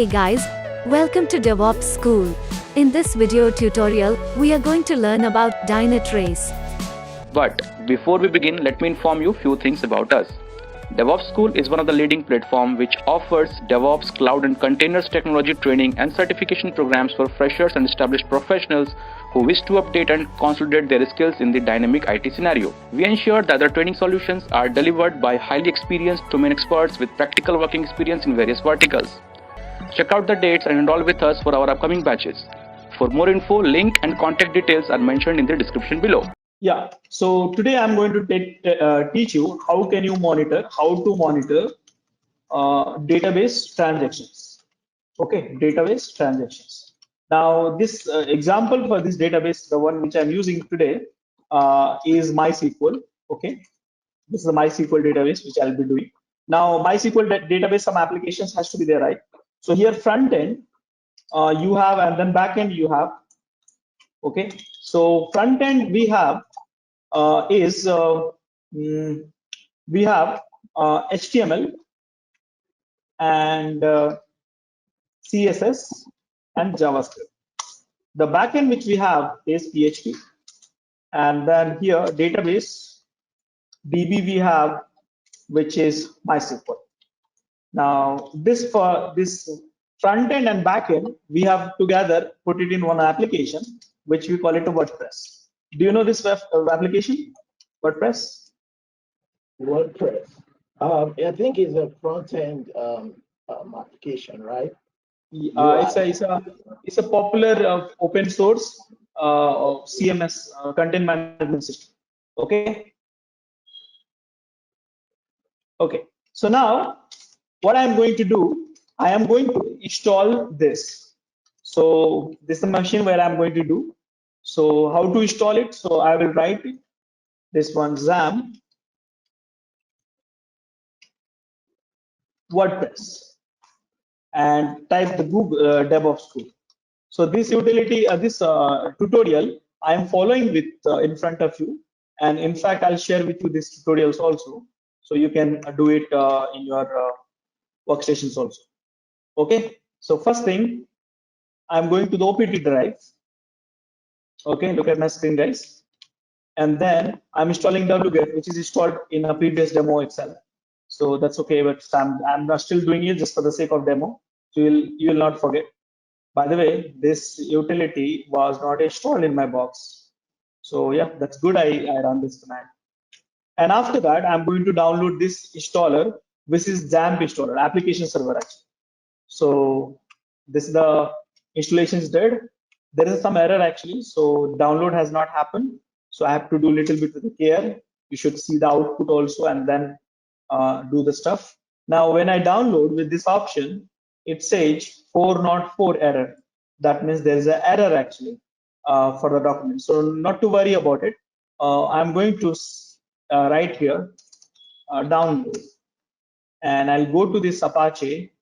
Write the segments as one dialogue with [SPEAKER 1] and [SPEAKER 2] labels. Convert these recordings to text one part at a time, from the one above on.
[SPEAKER 1] Hey guys, welcome to DevOps School. In this video tutorial, we are going to learn about Dynatrace.
[SPEAKER 2] But before we begin, let me inform you few things about us. DevOps School is one of the leading platforms which offers DevOps, cloud and containers technology training and certification programs for freshers and established professionals who wish to update and consolidate their skills in the dynamic IT scenario. We ensure that the training solutions are delivered by highly experienced domain experts with practical working experience in various verticals. Check out the dates and enroll with us for our upcoming batches. For more info, link and contact details are mentioned in the description below.
[SPEAKER 3] Yeah, so today I'm going to teach you how to monitor database transactions. Okay, database transactions. Now this example for this database, the one which I'm using today, is MySQL. Okay, this is the MySQL database which I'll be doing. Now MySQL database, some applications has to be there, right? So here front end you have, and then back end you have. Okay, so front end we have we have HTML and CSS and JavaScript. The backend which we have is PHP, and then here database DB we have, which is MySQL. Now this, for this front end and back end, we have together put it in one application which we call it a WordPress. Do you know this application, WordPress?
[SPEAKER 4] WordPress. I think it's a front-end application, right?
[SPEAKER 3] It's a popular open source CMS content management system. Okay. Okay. So now, what I am going to do, I am going to install this. So this is the machine where I am going to do. So how to install it? So I will write it. This one, XAMPP WordPress, and type the Google DevOpsSchool. So this utility, this tutorial, I am following with in front of you, and in fact, I'll share with you these tutorials also, so you can do it in your workstations also. Okay. So first thing, I'm going to the OPT drive. Okay, look at my screen, guys. And then I'm installing wget, which is installed in a previous demo Excel. So that's okay, but I'm not still doing it just for the sake of demo. So you will not forget. By the way, this utility was not installed in my box. So yeah, that's good. I run this command. And after that, I'm going to download this installer, which is XAMPP installer, application server actually. So this is the installation is dead. There is some error actually, so download has not happened. So I have to do a little bit of the care. You should see the output also, and then do the stuff. Now, when I download with this option, it says 404 error. That means there is an error actually for the document. So not to worry about it. I'm going to write here download, and I'll go to this Apache,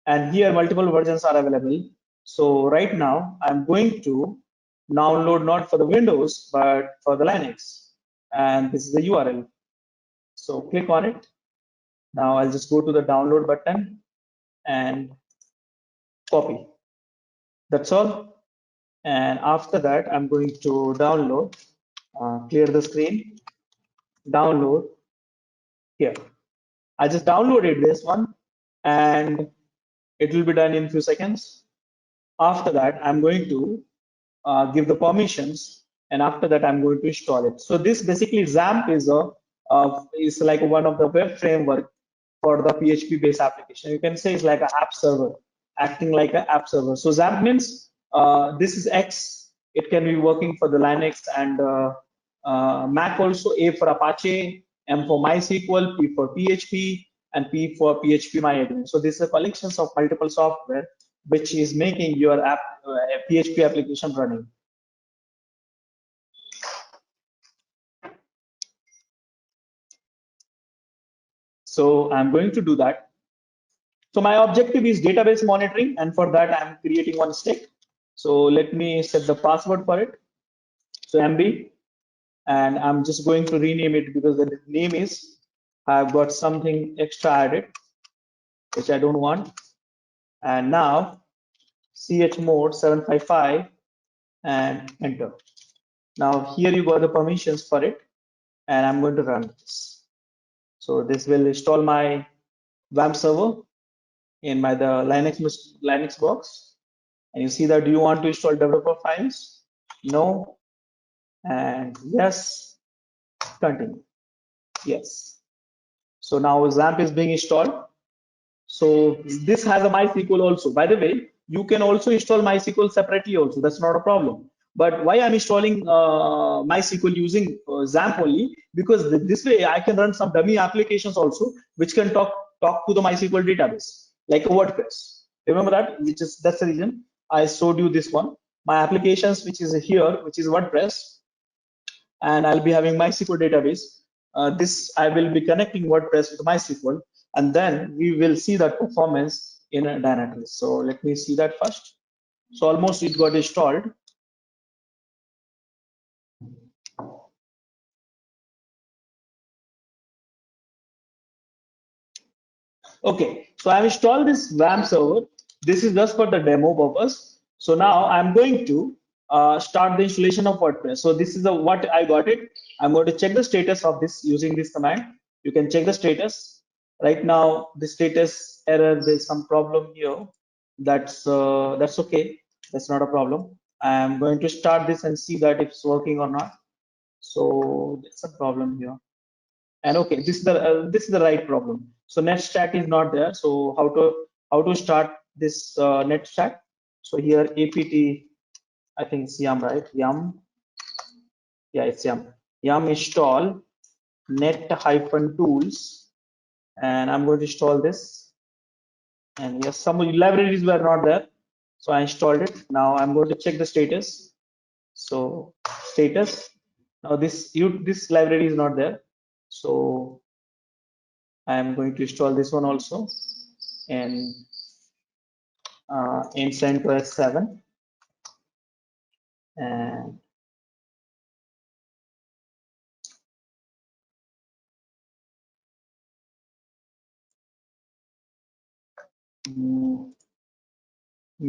[SPEAKER 3] and here multiple versions are available. So right now I'm going to download not for the Windows but for the Linux, and this is the URL. So click on it. Now I'll just go to the download button and copy. That's all. And after that, I'm going to download, clear the screen, download here. I just downloaded this one, and it will be done in a few seconds. After that, I'm going to give the permissions, and after that, I'm going to install it. So this basically XAMPP is like one of the web framework for the PHP based application. You can say it's like an app server, acting like an app server. So XAMPP means this is X. It can be working for the Linux and Mac also. A for Apache, M for MySQL, P for PHP, and P for PHP MyAdmin. So this is a collection of multiple software which is making your app PHP application running. So I'm going to do that. So my objective is database monitoring, and for that I'm creating one stick. So let me set the password for it. So MB, and I'm just going to rename it because the name is, I've got something extra added which I don't want. And now chmod 755 and enter. Now here you got the permissions for it, and I'm going to run this. So this will install my WAMP server in my the Linux box. And you see that, do you want to install developer files? No. And yes. Continue. Yes. So now XAMPP is being installed. So this has a MySQL also. By the way, you can also install MySQL separately also. That's not a problem. But why I'm installing MySQL using XAMPP only? Because this way I can run some dummy applications also, which can talk to the MySQL database, like a WordPress. Remember that? That's the reason I showed you this one. My applications, which is here, which is WordPress, and I'll be having MySQL database. This I will be connecting WordPress with MySQL, and then we will see that performance in a Dynatrace. So let me see that first. So almost it got installed. Okay, so I've installed this WAMP server. This is just for the demo purpose. So now I'm going to start the installation of WordPress. So this is what I got it. I'm going to check the status of this using this command. You can check the status. Right now, the status error, there's some problem here. That's okay. That's not a problem. I'm going to start this and see that it's working or not. So there's a problem here. And okay, this is the right problem. So net stack is not there. So how to start this net stack? So here apt, I think it's yum, right? Yum, yeah, it's yum. Yum install net hyphen tools, and I'm going to install this. And yes, some libraries were not there, so I installed it. Now I'm going to check the status. So status. Now this library is not there. So I am going to install this one also, and in CentOS 7, and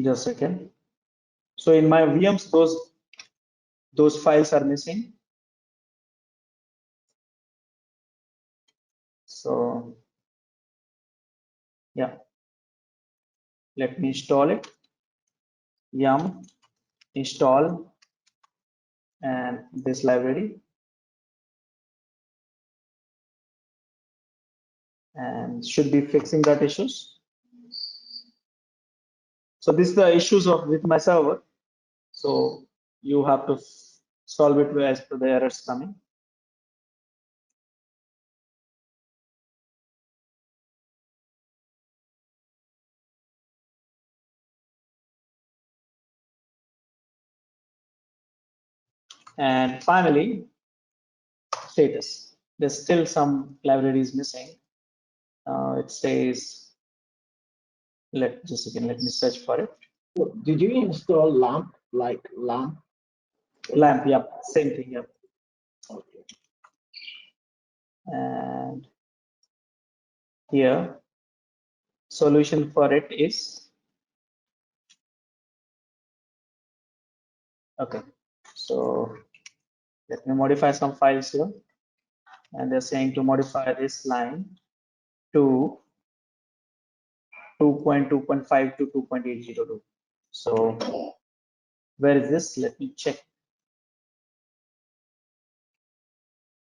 [SPEAKER 3] just a second. So in my VMs, those files are missing. So yeah, let me install it. Yum install and this library, and should be fixing that issues. So this is the issues with my server. So you have to solve it as per the errors coming. And finally, status. There's still some libraries missing. It says, just a second, let me search for it.
[SPEAKER 4] Did you install LAMP, like LAMP?
[SPEAKER 3] LAMP, yep, same thing, yep.
[SPEAKER 4] Okay.
[SPEAKER 3] And here, solution for it is, okay, so let me modify some files here. And they're saying to modify this line to 2.2.5 to 2.802. So where is this? Let me check.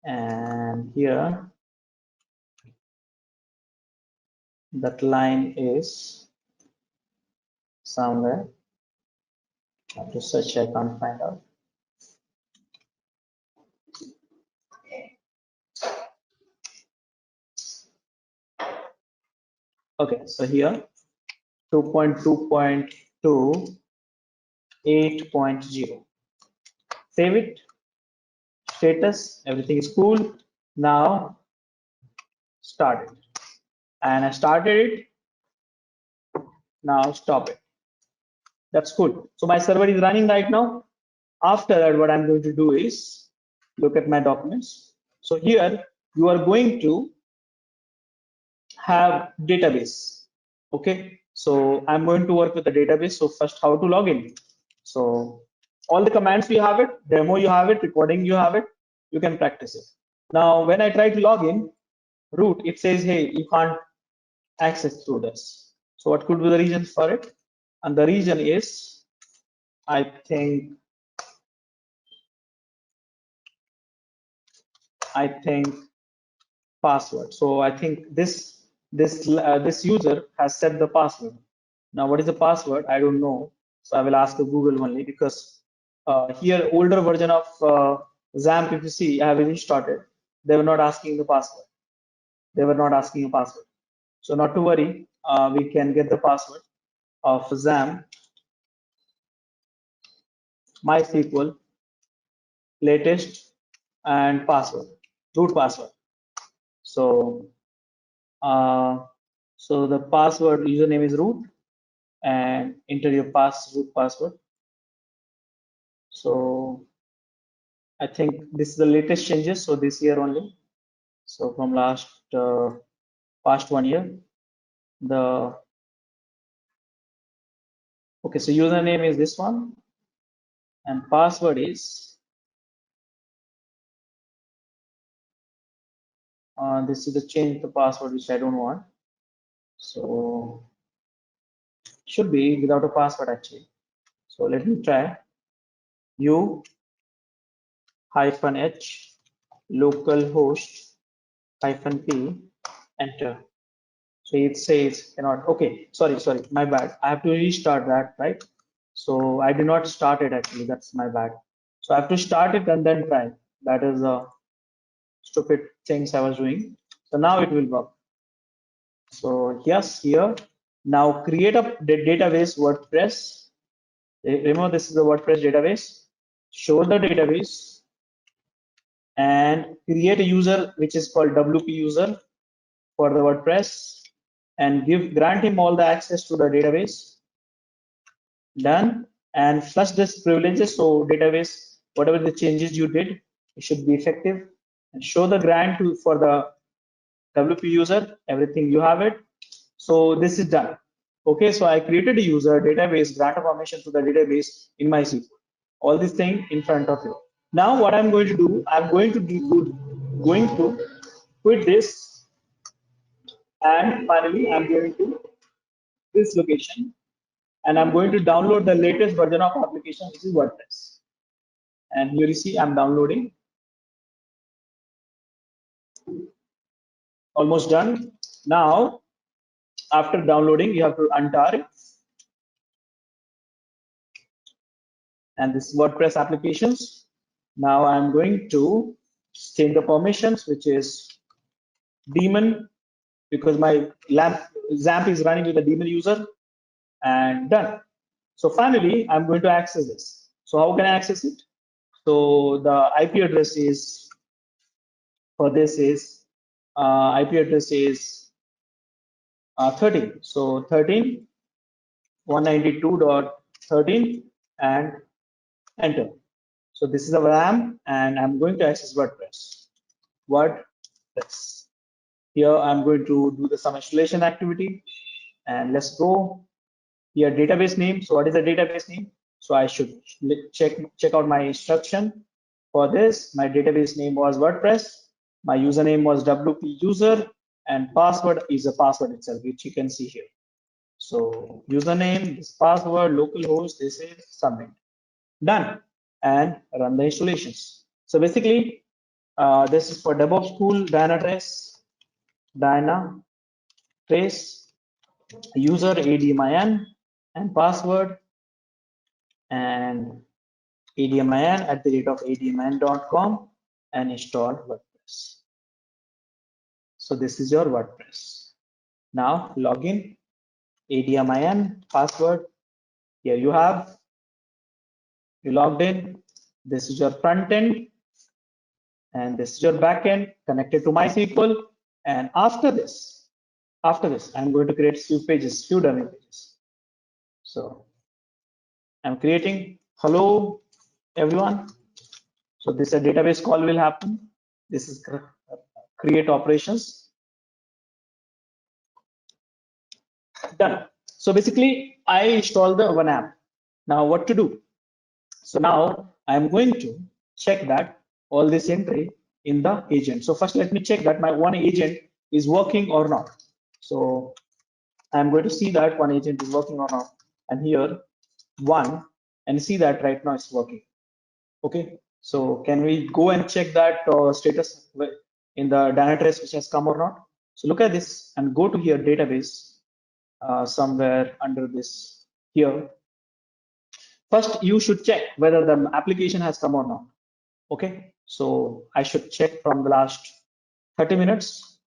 [SPEAKER 3] And here, that line is somewhere. I have to search, I can't find out. Okay, so here 2.2.2 8.0. Save it. Status, everything is cool. Now start it. And I started it. Now stop it. That's cool. So my server is running right now. After that, what I'm going to do is look at my documents. So here you are going to have database. Okay. So I'm going to work with the database. So first, how to log in. So all the commands you have it, demo you have it, recording you have it, you can practice it. Now, when I try to log in, root, it says, hey, you can't access through this. So what could be the reason for it? And the reason is, I think password. So I think this user has set the password. Now, what is the password? I don't know. So I will ask Google only, because here older version of XAMPP, if you see, I have restarted. They were not asking the password. They were not asking a password. So not to worry, we can get the password of XAMPP MySQL latest and password, root password. So so the password username is root, and enter your root password. So I think this is the latest changes. So this year only. So from past 1 year, okay. So username is this one, and password is this is the change the password, which I don't want. So should be without a password actually. So let me try. U -h localhost -p, enter. So it says cannot. Okay, sorry, my bad. I have to restart that, right? So I did not start it actually. That's my bad. So I have to start it and then try. That is stupid things I was doing. So now it will work. So yes, here now create a database WordPress. Remember, this is the WordPress database. Show the database and create a user which is called WP user for the WordPress, and grant him all the access to the database. Done. And flush this privileges. So database, whatever the changes you did, it should be effective. And show the grant for the WP user, everything you have it. So this is done. Okay, so I created a user database, grant a permission to the database in MySQL. All this thing in front of you. Now what I'm going to do, I'm going to quit this, and finally I'm going to this location, and I'm going to download the latest version of application, which is WordPress. And here you see I'm downloading. Almost done. Now, after downloading, you have to untar it. And this WordPress applications. Now I'm going to change the permissions, which is daemon, because my XAMPP is running with a daemon user, and done. So finally, I'm going to access this. So how can I access it? So the IP address is for this is IP address is 13. So 13 192.13 and enter. So this is a RAM, and I'm going to access WordPress. WordPress. Here I'm going to do some installation activity, and let's go. Here database name. So what is the database name? So I should check out my instruction. For this, my database name was WordPress. My username was WP user, and password is a password itself, which you can see here. So username, this password, localhost, this is submit. Done. And run the installations. So basically, this is for DevOpsSchool, Dynatrace, user ADMIN and password, and admin@admin.com, and install WordPress. So this is your WordPress. Now login, ADMIN, password. Here you have. You logged in. This is your front end, and this is your back end connected to MySQL. And after this, I'm going to create few dummy pages. So I'm creating hello everyone. So this a database call will happen. This is create operations. Done. So basically, I installed the one app. Now what to do? So now I'm going to check that all this entry in the agent. So first let me check that my one agent is working or not. So I'm going to see that one agent is working or not. And here one, and see that right now it's working. Okay. So can we go and check that status in the Dynatrace which has come or not? So look at this and go to here database somewhere under this here. First, you should check whether the application has come or not. Okay, so I should check from the last 30 minutes.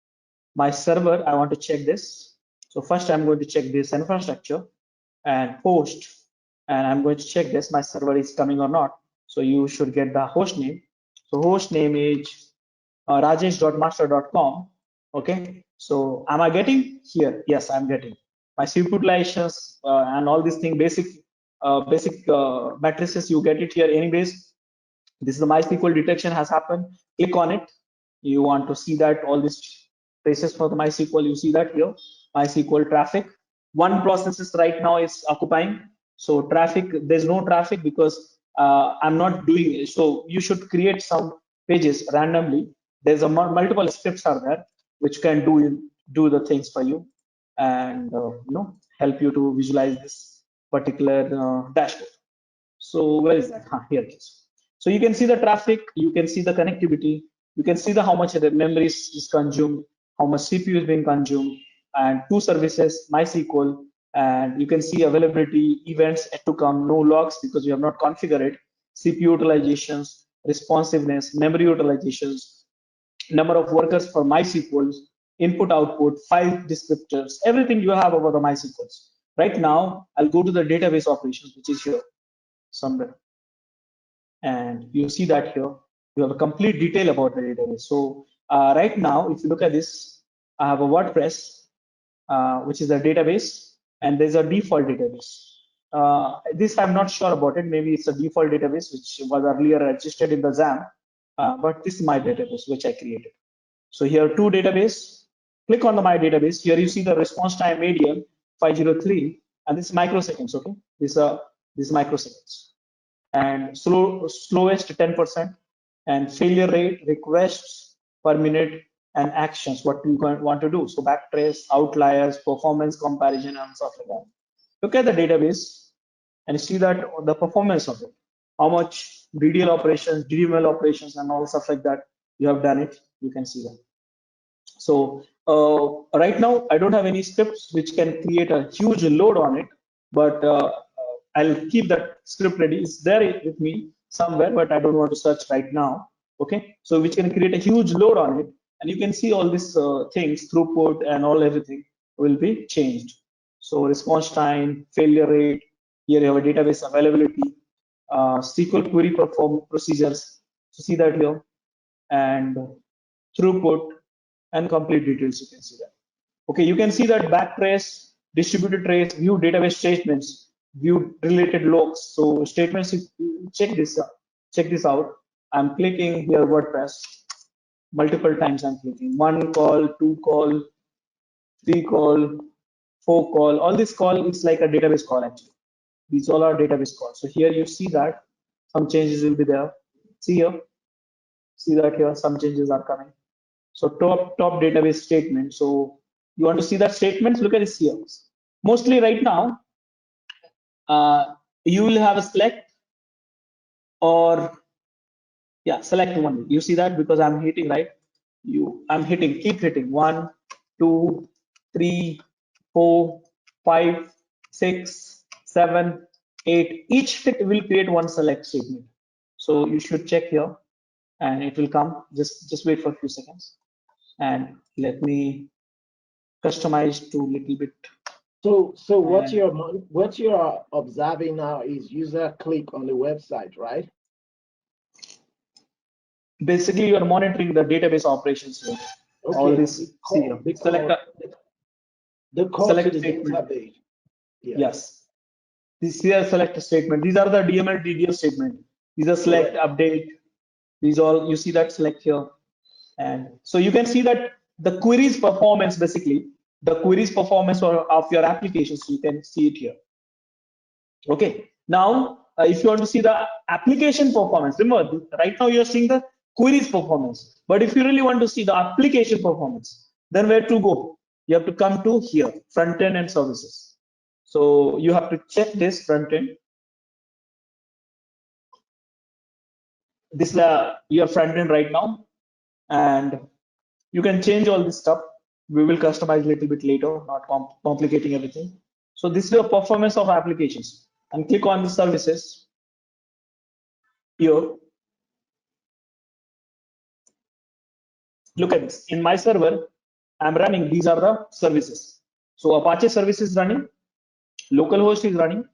[SPEAKER 3] My server, I want to check this. So first, I'm going to check this infrastructure and host, and I'm going to check this. My server is coming or not. So you should get the host name. So host name is rajesh.master.com. Okay, so am I getting here? Yes, I'm getting my SQL utilizations and all these things, basic matrices. You get it here anyways. This is the MySQL detection has happened. Click on it. You want to see that all these traces for the MySQL. You see that here. MySQL traffic. One process is right now is occupying. So traffic, there's no traffic because I'm not doing it. So you should create some pages randomly. There's a multiple scripts are there which can do the things for you and help you to visualize this particular dashboard. So where is that? Here it is. So you can see the traffic, you can see the connectivity, you can see the how much the memory is consumed, how much CPU is being consumed, and two services, MySQL, and you can see availability, events yet to come, no logs because you have not configured it, CPU utilizations, responsiveness, memory utilizations, number of workers for MySQL, input output, file descriptors, everything you have over the MySQLs. Right now, I'll go to the database operations, which is here somewhere. And you see that here, you have a complete detail about the database. So right now, if you look at this, I have a WordPress, which is a database, and there's a default database. This I'm not sure about it. Maybe it's a default database, which was earlier registered in the XAMPP, but this is my database, which I created. So here, two database, click on the my database. Here you see the response time median 503, and this is microseconds, okay? This is microseconds. And slowest 10%, and failure rate, requests per minute, and actions, what you want to do. So backtrace, outliers, performance comparison, and stuff like that. Look at the database and see that the performance of it, how much DDL operations, DDML operations, and all stuff like that you have done it. You can see that. So right now, I don't have any scripts which can create a huge load on it, but I'll keep that script ready. It's there with me somewhere, but I don't want to search right now. Okay, so which can create a huge load on it, and you can see all these things, throughput and all everything will be changed. So response time, failure rate. Here you have a database availability, SQL query perform procedures. So see that here, and throughput and complete details. You can see that. Okay, you can see that backtrace, distributed trace, view database statements, view related logs. So statements, check this out. Check this out. I'm clicking here WordPress multiple times. I'm clicking one call, two call, three call, four call. All this call is like a database call actually. These all are database calls. So here you see that some changes will be there. See here. See that here some changes are coming. So top database statement. So you want to see that statements? Look at this here. Mostly right now, you will have a select or select one. You see that because I'm hitting right. I'm hitting, keep hitting 1, 2, 3, 4, 5, 6, 7, 8. Each hit will create one select statement. So you should check here, and it will come. Just wait for a few seconds, and let me customize to a little bit.
[SPEAKER 4] So what you're observing now is user click on the website, right?
[SPEAKER 3] Basically, you are monitoring the database operations here.
[SPEAKER 4] Okay.
[SPEAKER 3] All this, see here.
[SPEAKER 4] The call
[SPEAKER 3] select
[SPEAKER 4] to the
[SPEAKER 3] statement.
[SPEAKER 4] database. Yeah.
[SPEAKER 3] Yes. This here select statement. These are the DML DDL statement. These are select, update. These all, you see that select here. And so you can see that the queries performance basically, the queries performance of your applications. You can see it here. Okay. Now, if you want to see the application performance, remember right now you're seeing the queries performance. But if you really want to see the application performance, then where to go? You have to come to here, front end and services. So you have to check this front end. This is your front end right now, and you can change all this stuff. We will customize a little bit later, not complicating everything. So this is the performance of applications, and click on the services here. Look at this. In my server, I'm running. These are the services. So Apache service is running, localhost is running,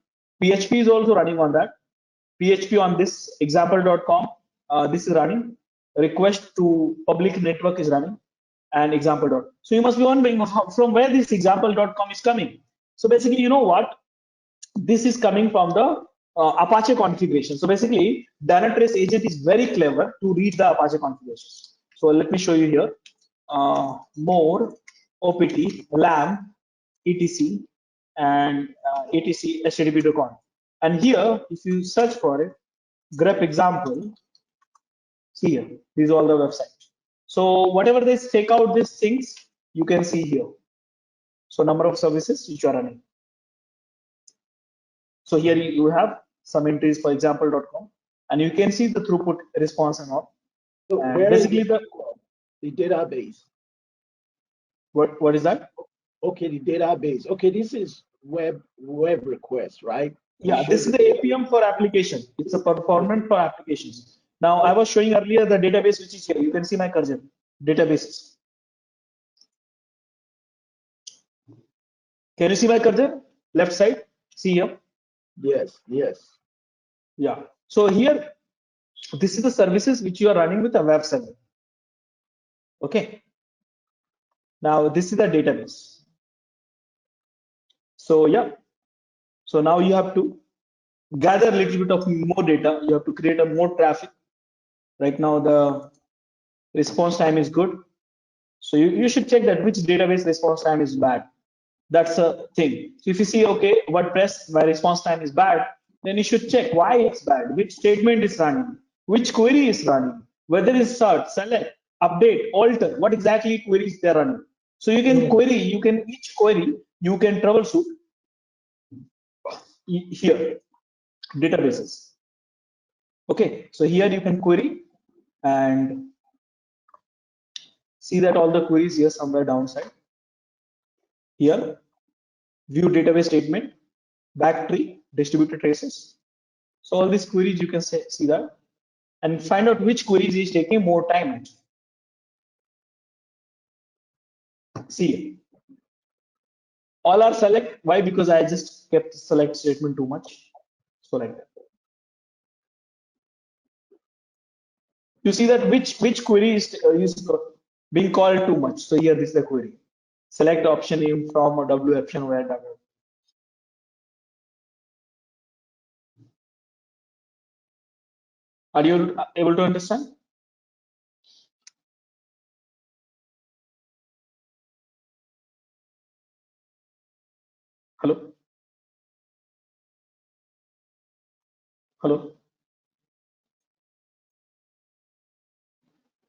[SPEAKER 3] PHP is also running on that. PHP on this example.com, this is running. Request to public network is running, and example. So you must be wondering from where this example.com is coming. So basically, you know what? This is coming from the Apache configuration. So basically, Dynatrace agent is very clever to read the Apache configurations. So let me show you here. More opt lamb etc and etc http.conf. And here, if you search for it, grep example, see here, these are all the websites. So whatever they take out these things, you can see here. So number of services which are running. So here you have some entries for example.com, and you can see the throughput response and all.
[SPEAKER 4] So
[SPEAKER 3] And
[SPEAKER 4] where
[SPEAKER 3] basically
[SPEAKER 4] is the database?
[SPEAKER 3] What is that?
[SPEAKER 4] Okay, the database. Okay, this is web request, right?
[SPEAKER 3] Yeah, this is the APM for application. It's a performance for applications. Now I was showing earlier the database which is here. You can see my cursor. Databases. Can you see my cursor? Left side. See here.
[SPEAKER 4] Yes, yes.
[SPEAKER 3] Yeah. So here, this is the services which you are running with a web server. Okay. Now this is the database. So yeah. So now you have to gather a little bit of more data. You have to create a more traffic. Right now the response time is good. So you should check that which database response time is bad. That's a thing. So if you see, okay, WordPress, my response time is bad, then you should check why it's bad, which statement is running, which query is running, whether it's search, select, update, alter, what exactly queries they're running. So you can query, each query, you can troubleshoot here, databases. Okay, so here you can query and see that all the queries here somewhere downside. Here, view database statement, backtree, distributed traces. So all these queries you can see that and find out which queries is taking more time. See, all are select. Why? Because I just kept the select statement too much. So like that. You see that which query is being called too much. So here this is the query. Select option name from or W option where W. Are you able to understand? Hello? Hello?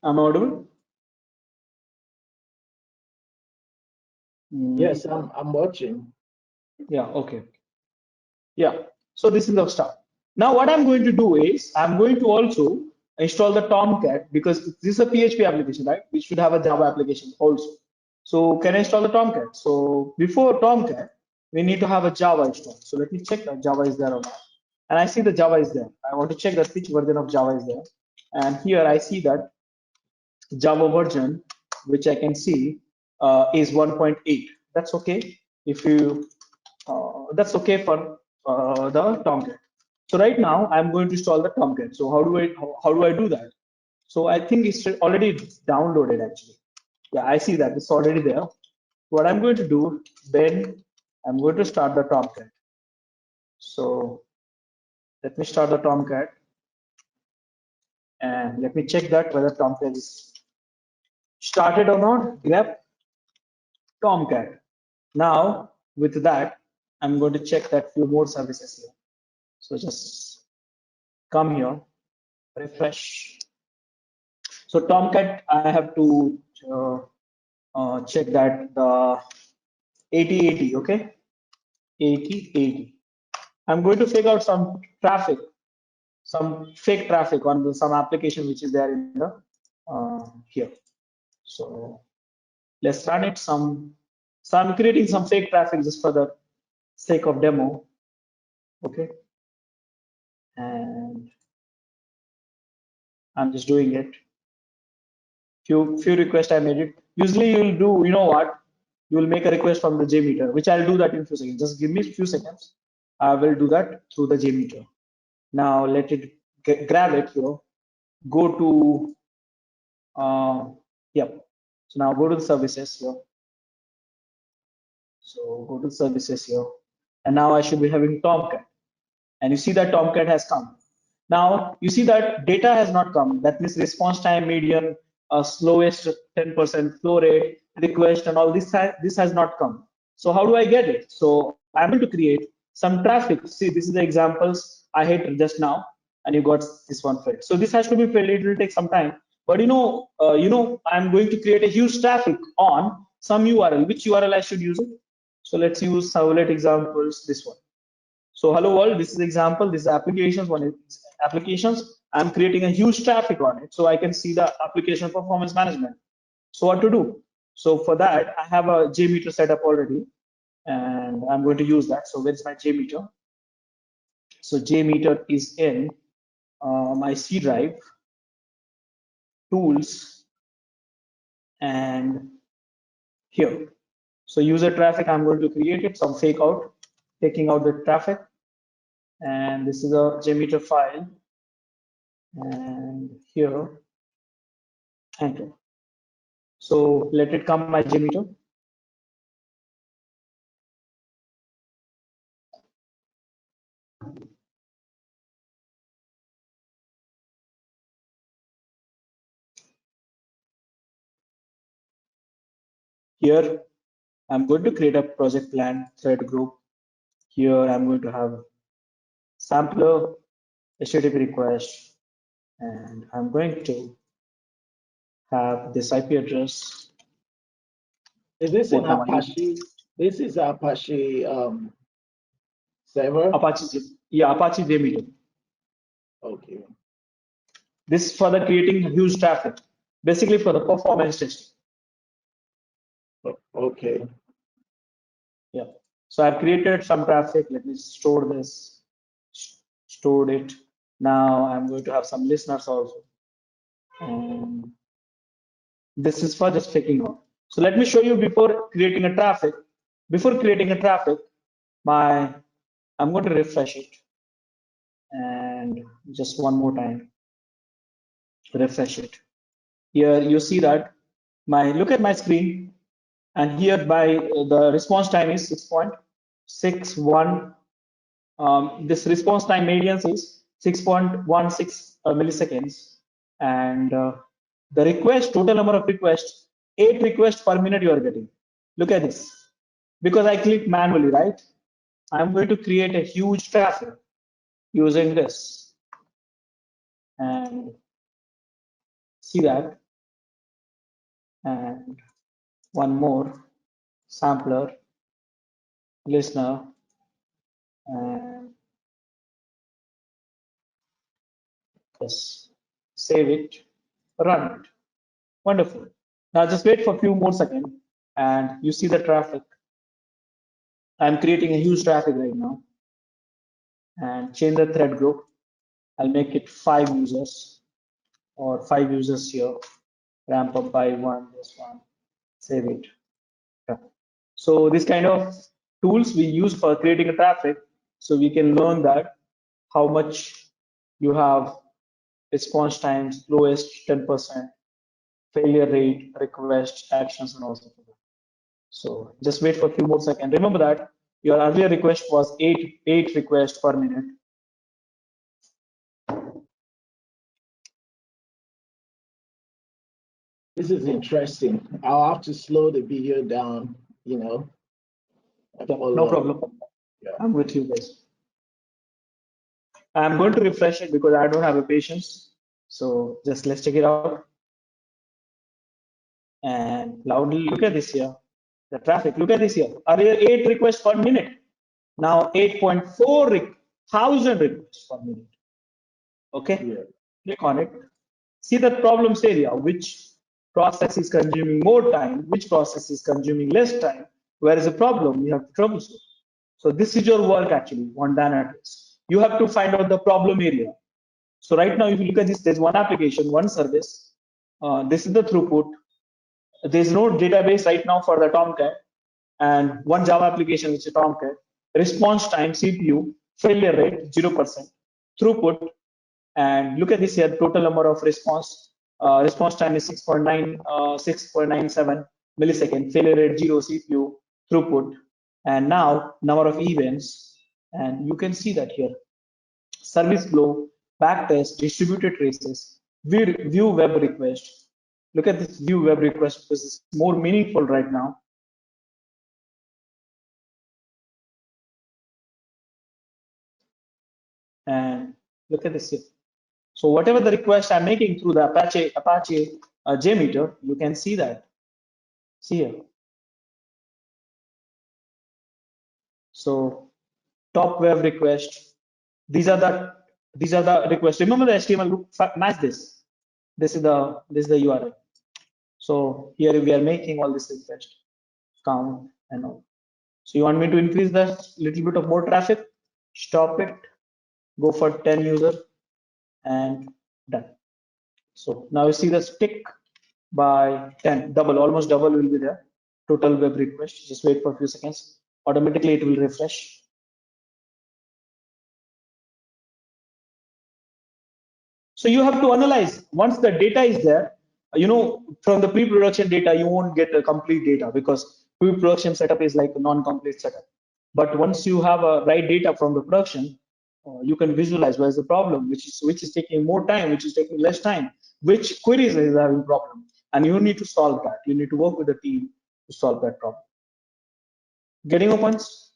[SPEAKER 3] Am I audible?
[SPEAKER 4] Yes, I'm watching.
[SPEAKER 3] Yeah, okay. Yeah, so this is the start. Now what I'm going to do is I'm going to also install the Tomcat because this is a PHP application, right? We should have a Java application also. So can I install the Tomcat? So before Tomcat, we need to have a Java installed. So let me check that Java is there or not. And I see the Java is there. I want to check that which version of Java is there. And here I see that Java version, which I can see is 1.8. That's okay. If you that's okay for the Tomcat. So right now I'm going to install the Tomcat. So how do I do that? So I think it's already downloaded actually. Yeah, I see that it's already there. What I'm going to do, then I'm going to start the Tomcat. So let me start the Tomcat and let me check that whether Tomcat is started or not. Grep Tomcat. Now, with that, I'm going to check that few more services here. So just come here, refresh. So Tomcat, I have to check that the 8080, okay? 8080. I'm going to figure out some traffic, some fake traffic on some application which is there in the here. So let's run it. So I'm creating some fake traffic just for the sake of demo. Okay. And I'm just doing it. Few requests I made it. Usually you'll do, you know what? You will make a request from the JMeter, which I'll do that in a few seconds. Just give me a few seconds. I will do that through the JMeter. Now let it grab it here. Go to yep. So now go to the services here. So go to services here. And now I should be having Tomcat. And you see that Tomcat has come. Now you see that data has not come. That means response time, median, slowest 10% flow rate, request, and all this has not come. So how do I get it? So I'm able to create some traffic. See, this is the examples I hit just now, and you got this one filled. So this has to be filled. It will take some time. But I'm going to create a huge traffic on some URL. Which URL I should use it? So let's use Servlet examples. This one. So hello world, this is example, this is applications, one is applications. I'm creating a huge traffic on it so I can see the application performance management. So what to do? So for that, I have a JMeter set up already and I'm going to use that. So where's my JMeter? So JMeter is in my C drive, tools, and here. So user traffic, I'm going to create it, some fake out, taking out the traffic. And this is a JMeter file. And here, enter. So let it come my JMeter. Here, I'm going to create a project plan thread group. Here, I'm going to have sampler, HTTP request, and I'm going to have this IP address.
[SPEAKER 4] Is this an Apache? This is Apache server?
[SPEAKER 3] Apache, yeah, Apache JMeter.
[SPEAKER 4] Okay.
[SPEAKER 3] This is for the creating huge traffic, basically for the performance testing.
[SPEAKER 4] Okay.
[SPEAKER 3] Yeah. So I've created some traffic. Let me store this. Stored it. Now I'm going to have some listeners also. And this is for just checking out. So let me show you before creating a traffic. Before creating a traffic, I'm going to refresh it. And just one more time, refresh it. Here you see that look at my screen, and here the response time is 6.61. This response time median is 6.16 milliseconds, and the total number of requests, 8 requests per minute you are getting. Look at this. Because I click manually, right? I'm going to create a huge traffic using this. And see that. And one more sampler, listener, and yes, save it, run it. Wonderful. Now just wait for a few more seconds and you see the traffic. I'm creating a huge traffic right now and change the thread group. I'll make it 5 users or 5 users here. Ramp up by this one, save it. Okay. So this kind of tools we use for creating a traffic. So we can learn that how much you have response times, lowest 10%, failure rate, request, actions, and also. So just wait for a few more seconds. Remember that your earlier request was eight requests per minute.
[SPEAKER 4] This is interesting. I'll have to slow the video down,
[SPEAKER 3] Yeah, no problem.
[SPEAKER 4] Yeah.
[SPEAKER 3] I'm with you guys. I'm going to refresh it because I don't have a patience. So just let's check it out. And loudly look at this here. The traffic, look at this here. Earlier 8 requests per minute. Now 8.4 thousand requests per minute. Okay,
[SPEAKER 4] Yeah.
[SPEAKER 3] click on it. See the problems area, which process is consuming more time, which process is consuming less time. Where is the problem? You have to troubleshoot. So this is your work actually on Dynatrace. You have to find out the problem area. So right now, if you look at this, there's one application, one service. This is the throughput. There's no database right now for the Tomcat, and one Java application, which is Tomcat. Response time, CPU, failure rate, 0%. Throughput, and look at this here, total number of response. Response time is 6.97 millisecond, failure rate 0, CPU, throughput, and now number of events. And you can see that here. Service flow, backtest, distributed traces, view web request. Look at this view web request because it's more meaningful right now. And look at this here. So whatever the request I'm making through the Apache JMeter, you can see that. See here. So top web request. These are the requests. Remember the HTML. Look, match this. This is the URL. So here we are making all this request count and all. So you want me to increase the little bit of more traffic? Stop it. Go for 10 user and done. So now you see the stick by 10, double, almost double will be there. Total web request. Just wait for a few seconds. Automatically it will refresh. So you have to analyze once the data is there. From the pre-production data, you won't get a complete data because pre-production setup is like a non-complete setup. But once you have a right data from the production, you can visualize where's the problem, which is taking more time, which is taking less time, which queries is having problem, and you need to solve that. You need to work with the team to solve that problem. Getting your points?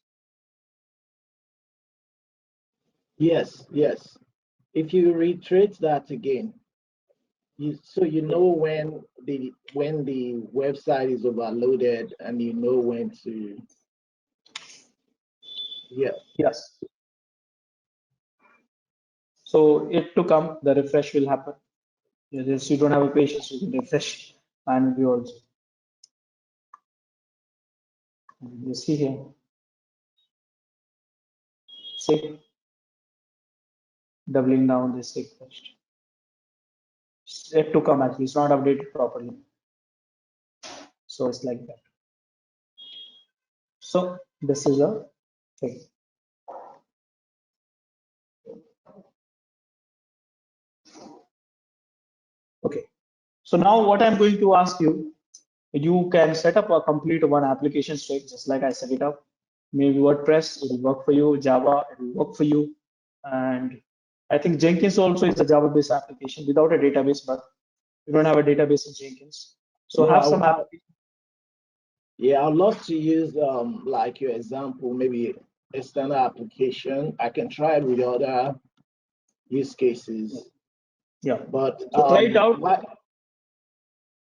[SPEAKER 4] Yes, yes. If you retrace that again, so you know when the website is overloaded, and you know when to. Yeah.
[SPEAKER 3] Yes. So it to come, the refresh will happen. Yes, you don't have a patience, you can refresh and view also. You see here. See, doubling down this request. It to come actually, it's not updated properly. So it's like that. So this is a thing. Okay. So now what I'm going to ask you, you can set up a complete one application stack, just like I set it up. Maybe WordPress, it will work for you. Java, it will work for you. And I think Jenkins also is a Java-based application without a database, but you don't have a database in Jenkins. So have some application.
[SPEAKER 4] Yeah, I'd love to use like your example, maybe external application. I can try it with other use cases.
[SPEAKER 3] Yeah.
[SPEAKER 4] But
[SPEAKER 3] So try it out.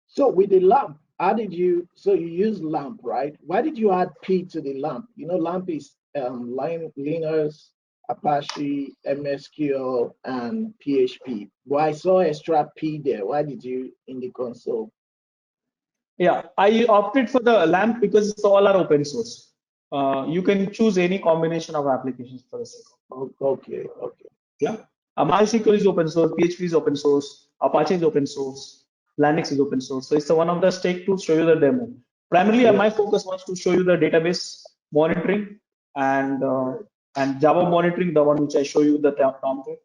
[SPEAKER 4] So with the LAMP, how did you? So you use LAMP, right? Why did you add P to the LAMP? You know, LAMP is Linux, Apache, MSQL, and PHP. Why I saw extra P there? Why did you in the console?
[SPEAKER 3] Yeah, I opted for the LAMP because it's all are open source. You can choose any combination of applications for the sake of.
[SPEAKER 4] Okay, okay.
[SPEAKER 3] Yeah. MySQL is open source, PHP is open source, Apache is open source, Linux is open source. So it's one of the stake to show you the demo. Primarily,
[SPEAKER 4] Yeah.
[SPEAKER 3] my focus was to show you the database monitoring and Java monitoring, the one which I show you the Tomcat,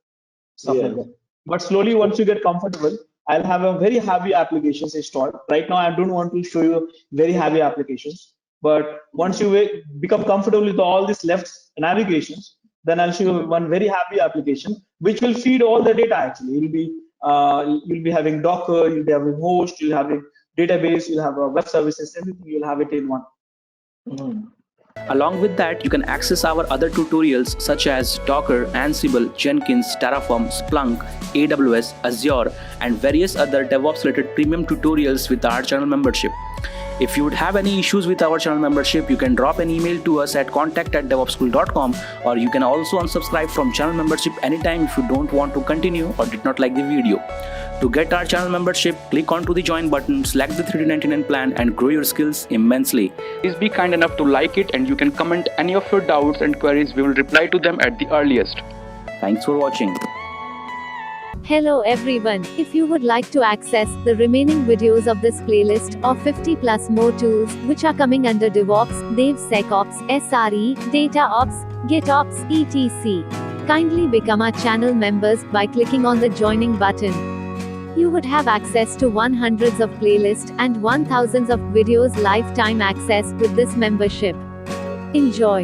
[SPEAKER 3] stuff like that. But slowly, once you get comfortable, I'll have a very heavy applications installed. Right now, I don't want to show you very heavy applications. But once you become comfortable with all these left navigations, then I'll show you one very happy application which will feed all the data. Actually, you'll be having Docker, you'll be having host, you'll have a database, you'll have a web services, everything. You'll have it in one.
[SPEAKER 4] Mm.
[SPEAKER 2] Along with that, you can access our other tutorials such as Docker, Ansible, Jenkins, Terraform, Splunk, AWS, Azure, and various other DevOps related premium tutorials with our channel membership. If you would have any issues with our channel membership, you can drop an email to us at contact@devopschool.com, or you can also unsubscribe from channel membership anytime if you don't want to continue or did not like the video. To get our channel membership, click onto the join button, select the 3D99 plan and grow your skills immensely. Please be kind enough to like it, and you can comment any of your doubts and queries. We will reply to them at the earliest. Thanks for watching.
[SPEAKER 1] Hello everyone. If you would like to access the remaining videos of this playlist of 50 plus more tools which are coming under DevOps, DevSecOps, SRE, DataOps, GitOps, etc., kindly become our channel members by clicking on the joining button. You would have access to 100s of playlists and 1000s of videos lifetime access with this membership. Enjoy.